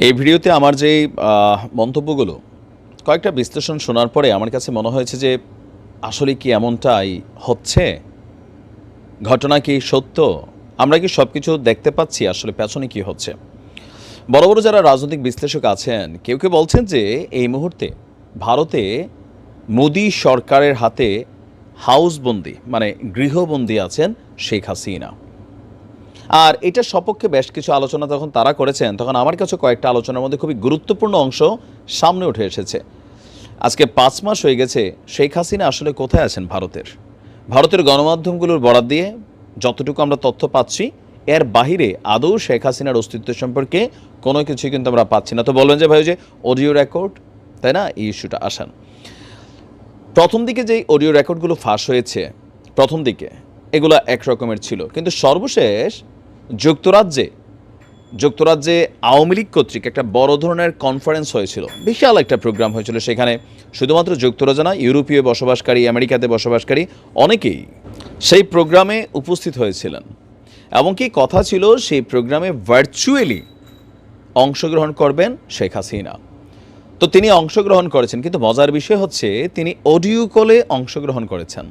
এই ভিডিওতে আমার যেই মন্তব্যগুলো কয়েকটা বিশ্লেষণ শোনার পরে আমার কাছে মনে হয়েছে যে আসলে কি এমনটাই হচ্ছে, ঘটনা কি সত্য, আমরা কি সব কিছু দেখতে পাচ্ছি, আসলে পেছনে কি হচ্ছে। বড় বড় যারা রাজনৈতিক বিশ্লেষক আছেন কেউ কেউ বলছেন যে এই মুহূর্তে ভারতে মোদি সরকারের হাতে হাউসবন্দি মানে গৃহবন্দী আছেন শেখ হাসিনা। আর এটার সপক্ষে বেশ কিছু আলোচনা যখন তারা করেছেন তখন আমার কাছে কয়েকটা আলোচনার মধ্যে খুবই গুরুত্বপূর্ণ অংশ সামনে উঠে এসেছে। আজকে 5 মাস হয়ে গেছে শেখ হাসিনা আসলে কোথায় আছেন ভারতের গণমাধ্যমগুলোর বরাত দিয়ে যতটুকু আমরা তথ্য পাচ্ছি এর বাহিরে আদৌ শেখ হাসিনার অস্তিত্ব সম্পর্কে কোনো কিছুই কিন্তু আমরা পাচ্ছি না। তো বলবেন যে ভাই যে অডিও রেকর্ড, তাই না, এই ইস্যুটা আসেন। প্রথম দিকে যেই অডিও রেকর্ডগুলো ফাঁস হয়েছে প্রথম দিকে এগুলো এক রকমের ছিল, কিন্তু সর্বশেষ যুক্তরাজ্যে আওয়ামী লীগ কর্তৃক একটা বড় ধরনের কনফারেন্স হয়েছিল, বিশাল একটা প্রোগ্রাম হয়েছিল। সেখানে শুধুমাত্র যুক্তরাজ্য না, ইউরোপীয় বসবাসকারী, আমেরিকাতে বসবাসকারী অনেকেই সেই প্রোগ্রামে উপস্থিত হয়েছিলেন। এমনকি কথা ছিল সেই প্রোগ্রামে ভার্চুয়ালি অংশগ্রহণ করবেন শেখ হাসিনা। তো তিনি অংশগ্রহণ করেছেন, কিন্তু মজার বিষয় হচ্ছে তিনি অডিও কলে অংশগ্রহণ করেছেন।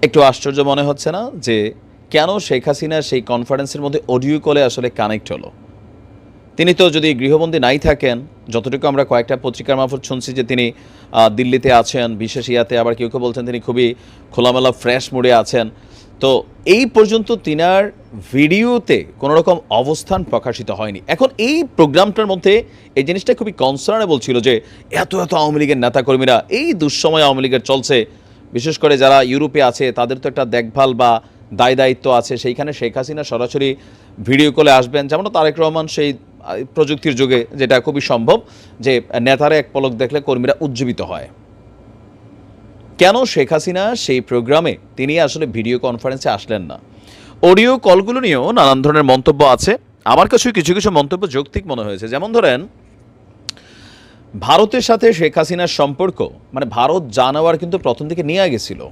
একটু আশ্চর্য মনে হচ্ছে না যে কেন শেখ হাসিনা সেই কনফারেন্সের মধ্যে অডিও কলে আসলে কানেক্ট হলো? তিনি তো যদি গৃহবন্দী নাই থাকেন, যতটুকু আমরা কয়েকটা পত্রিকার মারফত শুনছি যে তিনি দিল্লিতে আছেন বিশেষ ইয়াতে, আবার কেউ কেউ বলছেন তিনি খুবই খোলামেলা ফ্রেশ মুডে আছেন। তো এই পর্যন্ত তিনার ভিডিওতে কোনো রকম অবস্থান প্রকাশিত হয়নি। এখন এই প্রোগ্রামটার মধ্যে এই জিনিসটা খুবই কনসার্নেবল ছিল যে এত আওয়ামী লীগের নেতাকর্মীরা এই দুঃসময় আওয়ামী লীগের চলছে, বিশেষ করে যারা ইউরোপে আছে তাদের তো একটা দেখভাল বা দায়িত্ব আছে, সেইখানে শেখ হাসিনা সরাসরি ভিডিও কলে আসবেন। যেমন তারেক রহমান সেই প্রযুক্তির যুগে যেটা খুবই সম্ভব যে নেতারা এক পলক দেখলে কর্মীরা উজ্জীবিত হয়। কেন শেখ হাসিনা সেই প্রোগ্রামে তিনি আসলে ভিডিও কনফারেন্সে আসলেন না? অডিও কলগুলো নিয়েও নানান ধরনের মন্তব্য আছে। আমার কাছে কিছু কিছু মন্তব্য যৌক্তিক মনে হয়েছে। যেমন ধরেন, ভারতের সাথে শেখ হাসিনার সম্পর্ক মানে ভারত জানাওয়ার কিন্তু প্রথম দিকে নিয়ে গেছিল,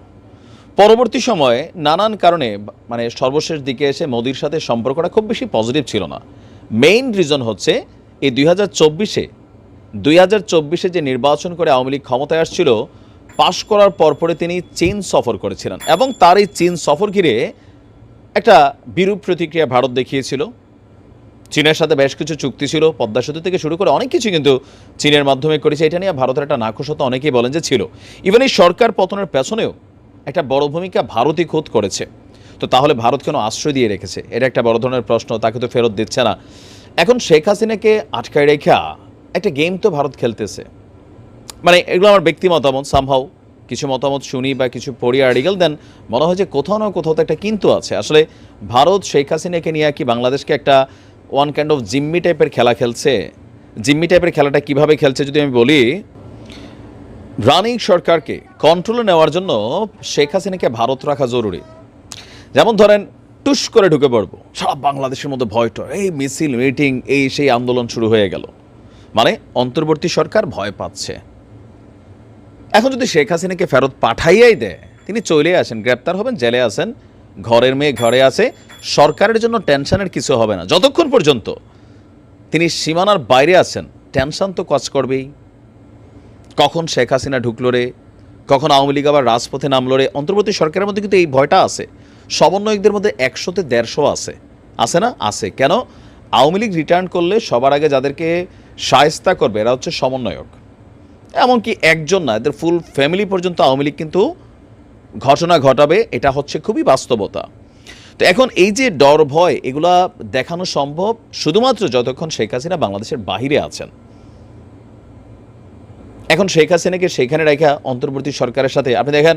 পরবর্তী সময়ে নানান কারণে মানে সর্বশেষ দিকে এসে মোদির সাথে সম্পর্কটা খুব বেশি পজিটিভ ছিল না। মেইন রিজন হচ্ছে এই 2024-এ যে নির্বাচন করে আওয়ামী লীগ ক্ষমতায় আসছিল, পাশ করার পরপরে তিনি চীন সফর করেছিলেন এবং তার এই চীন সফর ঘিরে একটা বিরূপ প্রতিক্রিয়া ভারত দেখিয়েছিল। চীনের সাথে বেশ কিছু চুক্তি ছিল, পদ্মা সেতু থেকে শুরু করে অনেক কিছু কিন্তু চীনের মাধ্যমে করেছে। এটা নিয়ে ভারতের একটা নাখোশতা অনেকেই বলেন যে ছিল। ইভেন এই সরকার পতনের পেছনেও একটা বড় ভূমিকা ভারতই খোদ করেছে। তো তাহলে ভারত কেন আশ্রয় দিয়ে রেখেছে? এটা একটা বড় ধরনের প্রশ্ন। তাকে তো ফেরত দিচ্ছে না। এখন শেখ হাসিনাকে আটকায় রেখা একটা গেম তো ভারত খেলতেছে। মানে এগুলো আমার ব্যক্তি মতামত, সামহাউ কিছু মতামত শুনি বা কিছু পড়ি আর্টিকেল, দেন মনে হয় যে কোথাও না কোথাও তো একটা কিন্তু আছে। আসলে ভারত শেখ হাসিনাকে নিয়ে কি বাংলাদেশকে একটা ওয়ান কাইন্ড অফ জিম্মি টাইপের খেলা খেলছে? জিম্মি টাইপের খেলাটা কিভাবে খেলছে যদি আমি বলি, রানিং সরকারকে কন্ট্রোলে নেওয়ার জন্য শেখ হাসিনাকে ভারত রাখা জরুরি। যেমন ধরেন, টুস করে ঢুকে পড়বো, সারা বাংলাদেশের মধ্যে ভয়টা, এই মিছিল মিটিং এই সেই আন্দোলন শুরু হয়ে গেল, মানে অন্তর্বর্তী সরকার ভয় পাচ্ছে। এখন যদি শেখ হাসিনাকে ফেরত পাঠাইয়াই দেয়, তিনি চলে আসেন, গ্রেপ্তার হবেন, জেলে আছেন, ঘরের মেয়ে ঘরে আছে, সরকারের জন্য টেনশনের কিছু হবে না। যতক্ষণ পর্যন্ত তিনি সীমানার বাইরে আছেন টেনশন তো কাজ করবেই। কখন শেখ হাসিনা ঢুকলো রে, কখন আওয়ামী লীগ আবার রাজপথে নামলো রে। অন্তর্বর্তী সরকারের মধ্যে কিন্তু এই ভয়টা আছে। সমন্বয়কদের মধ্যে 100-তে 150 আছে না? আছে। কেন? আওয়ামী লীগ রিটার্ন করলে সবার আগে যাদেরকে শায়েস্তা করবে এরা হচ্ছে সমন্বয়ক। এমনকি একজন না, এদের ফুল ফ্যামিলি পর্যন্ত আওয়ামী লীগ কিন্তু ঘটনা ঘটাবে, এটা হচ্ছে খুবই বাস্তবতা। তো এখন এই যে ডর ভয় এগুলা দেখানো সম্ভব শুধুমাত্র যতক্ষণ শেখ হাসিনা বাংলাদেশের বাহিরে আছেন। এখন শেখ হাসিনাকে সেখানে রেখা অন্তর্বর্তী সরকারের সাথে, আপনি দেখেন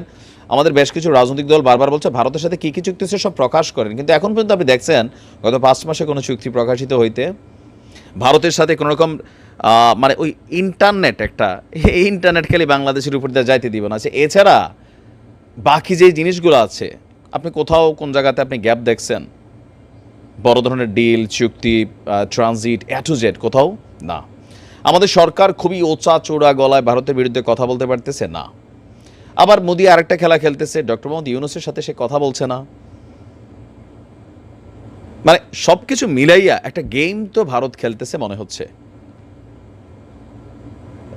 আমাদের বেশ কিছু রাজনৈতিক দল বারবার বলছে ভারতের সাথে কী কী চুক্তি আছে সব প্রকাশ করেন, কিন্তু এখন পর্যন্ত আপনি দেখছেন গত 5 মাসে কোনো চুক্তি প্রকাশিত হইতে? ভারতের সাথে কোনো রকম মানে ওই ইন্টারনেট একটা, এই ইন্টারনেট খালি বাংলাদেশের উপর দিয়ে যাইতে দিব না। এছাড়া বাকি যেই জিনিসগুলো আছে আপনি কোথাও কোন জায়গাতে আপনি গ্যাপ দেখছেন? বড় ধরনের ডিল, চুক্তি, ট্রানজিট এ টু জেড কোথাও না। আমাদের সরকার খুবই ওচা চোড়া গলায় ভারতের বিরুদ্ধে কথা বলতে পারতেছে না। আবার মোদি আরেকটা খেলা খেলতেছে, ডক্টর মোহাম্মদ ইউনূসের সাথে সে কথা বলছে না। মানে সব কিছু মিলাইয়া একটা গেম তো ভারত খেলতেছে মনে হচ্ছে।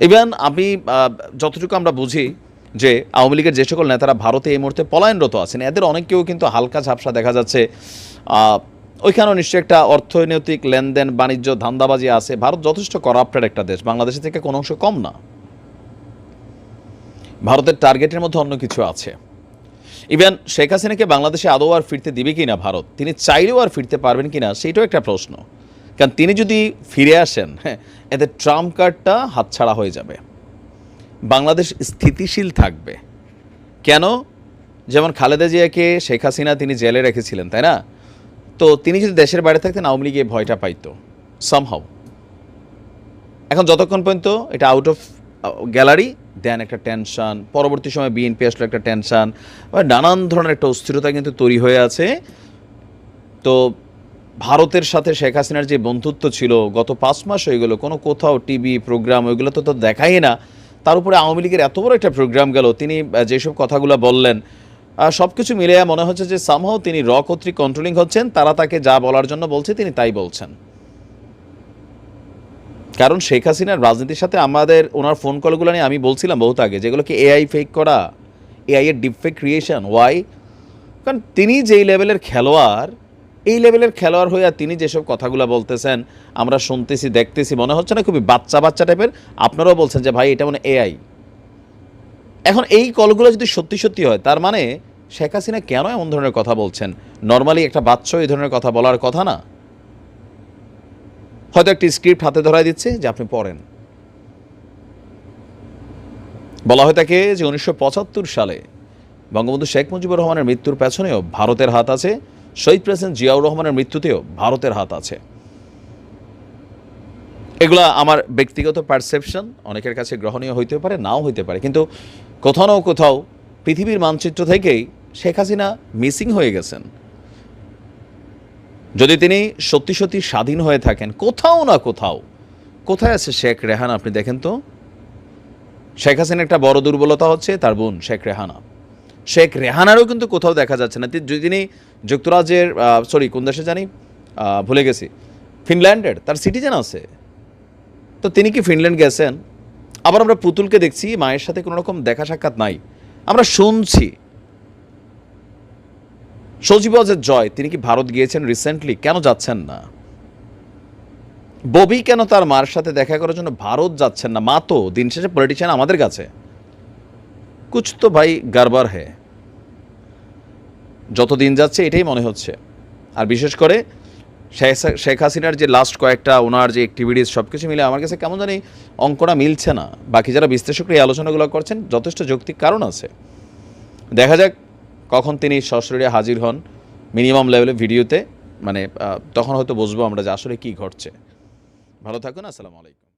ইভেন আমি যতটুকু আমরা বুঝি যে আওয়ামী লীগের যে সকল নেতারা ভারতে এই মুহূর্তে পলায়নরত আছেন, এদের অনেকেও কিন্তু হালকা ঝাপসা দেখা যাচ্ছে। ওইখানেও নিশ্চয়ই একটা অর্থনৈতিক লেনদেন, বাণিজ্য, ধান্দাবাজি আছে। ভারত যথেষ্ট করাপ্টেড একটা দেশ, বাংলাদেশের থেকে কোনো অংশ কম না। ভারতের টার্গেটের মধ্যে অন্য কিছু আছে। ইভেন শেখ হাসিনাকে বাংলাদেশে আদৌ আর ফিরতে দিবে কিনা ভারত, তিনি চাইলেও আর ফিরতে পারবেন কিনা, সেইটাও একটা প্রশ্ন। কারণ তিনি যদি ফিরে আসেন, হ্যাঁ, এতে ট্রাম্প কার্ডটা হাতছাড়া হয়ে যাবে, বাংলাদেশ স্থিতিশীল থাকবে। কেন? যেমন খালেদা জিয়াকে শেখ হাসিনা তিনি জেলে রেখেছিলেন, তাই না? তো তিনি যদি দেশের বাইরে থাকতেন, আওয়ামী লীগ এই ভয়টা পাইতো সামহাউ। এখন যতক্ষণ পর্যন্ত এটা আউট অফ গ্যালারি, দেন একটা টেনশন, পরবর্তী সময় বিএনপি আসলে একটা টেনশন, নানান ধরনের একটা অস্থিরতা কিন্তু তৈরি হয়ে আছে। তো ভারতের সাথে শেখ হাসিনার যে বন্ধুত্ব ছিল গত 5 মাস হয়ে গেল, কোনো কোথাও টিভি প্রোগ্রাম ওইগুলো তো দেখাই না। তার উপরে আওয়ামী লীগের এত বড় একটা প্রোগ্রাম গেল, তিনি যেসব কথাগুলো বললেন, সব কিছু মিলে মনে হচ্ছে যে সামহাও তিনি কর্তৃক কন্ট্রোলিং হচ্ছেন। তারা তাকে যা বলার জন্য বলছে তিনি তাই বলছেন। কারণ শেখ হাসিনার রাজনীতির সাথে আমাদের ওনার ফোন কলগুলো নিয়ে আমি বলছিলাম বহুত আগে, যেগুলোকে এআই ফেক করা, এআই এর ডিপফেক ক্রিয়েশন। ওয়াই? কারণ তিনি যেই লেভেলের খেলোয়াড়, এই লেভেলের খেলোয়াড় হইয়া তিনি যেসব কথাগুলো বলতেছেন, আমরা শুনতেছি, দেখতেছি, মনে হচ্ছে না খুবই বাচ্চা বাচ্চা টাইপের। আপনারাও বলছেন যে ভাই এটা মানে এআই। এখন এই কলগুলো যদি সত্যি সত্যি হয়, তার মানে শেখ হাসিনা কেন এমন ধরনের কথা বলছেন? নর্মালি একটা বাচ্চা এই ধরনের কথা বলার কথা না। হয়তো একটি স্ক্রিপ্ট হাতে ধরাই দিচ্ছে যে আপনি পড়েন। বলা হয়ে থাকে যে 1975 সালে বঙ্গবন্ধু শেখ মুজিবুর রহমানের মৃত্যুর পেছনেও ভারতের হাত আছে, শহীদ প্রেসিডেন্ট জিয়াউর রহমানের মৃত্যুতেও ভারতের হাত আছে। এগুলা আমার ব্যক্তিগত পারসেপশন, অনেকের কাছে গ্রহণীয় হইতে পারে, নাও হইতে পারে, কিন্তু কোথাও না কোথাও পৃথিবীর মানচিত্র থেকেই শেখ হাসিনা মিসিং হয়ে গেছেন। যদি তিনি সত্যি সত্যি স্বাধীন হয়ে থাকেন, কোথাও না কোথাও, কোথায় আছে শেখ রেহানা? আপনি দেখেন তো। শেখ হাসিনার একটা বড় দুর্বলতা হচ্ছে তার বোন শেখ রেহানা। শেখ রেহানারও কিন্তু কোথাও দেখা যাচ্ছে না। যদি তিনি যুক্তরাজ্যের, কোন দেশে জানি, ভুলে গেছি, ফিনল্যান্ডের তার সিটিজেন আছে, তো তিনি কি ফিনল্যান্ড গেছেন? আবার আমরা পুতুলকে দেখছি মায়ের সাথে কোনো রকম দেখা সাক্ষাৎ নাই। আমরা শুনছি সজীবজের জয়, তিনি কি ভারত গিয়েছেন রিসেন্টলি? কেন যাচ্ছেন না? ববি কেন তার মার সাথে দেখা করার জন্য ভারত যাচ্ছেন না? মা তো দিন শেষে পলিটিশিয়ান আমাদের কাছে। কুছ তো ভাই গারবার হে। যত দিন যাচ্ছে এটাই মনে হচ্ছে। আর বিশেষ করে শেখ হাসিনার যে লাস্ট কয়েকটা ওনার যে অ্যাক্টিভিটিস, সব কিছু মিলে আমার কাছে কেমন জানি অঙ্কটা মিলছে না। বাকি যারা বিশ্লেষকরা এই আলোচনাগুলো করছেন যথেষ্ট যৌক্তিক কারণ আছে। দেখা যাক কখন তিনি সশরীরে হাজির হন মিনিমাম লেভেলে ভিডিওতে, মানে তখন হয়তো বুঝবো আমরা যে আসলে কী ঘটছে। ভালো থাকুন, আসসালামু আলাইকুম।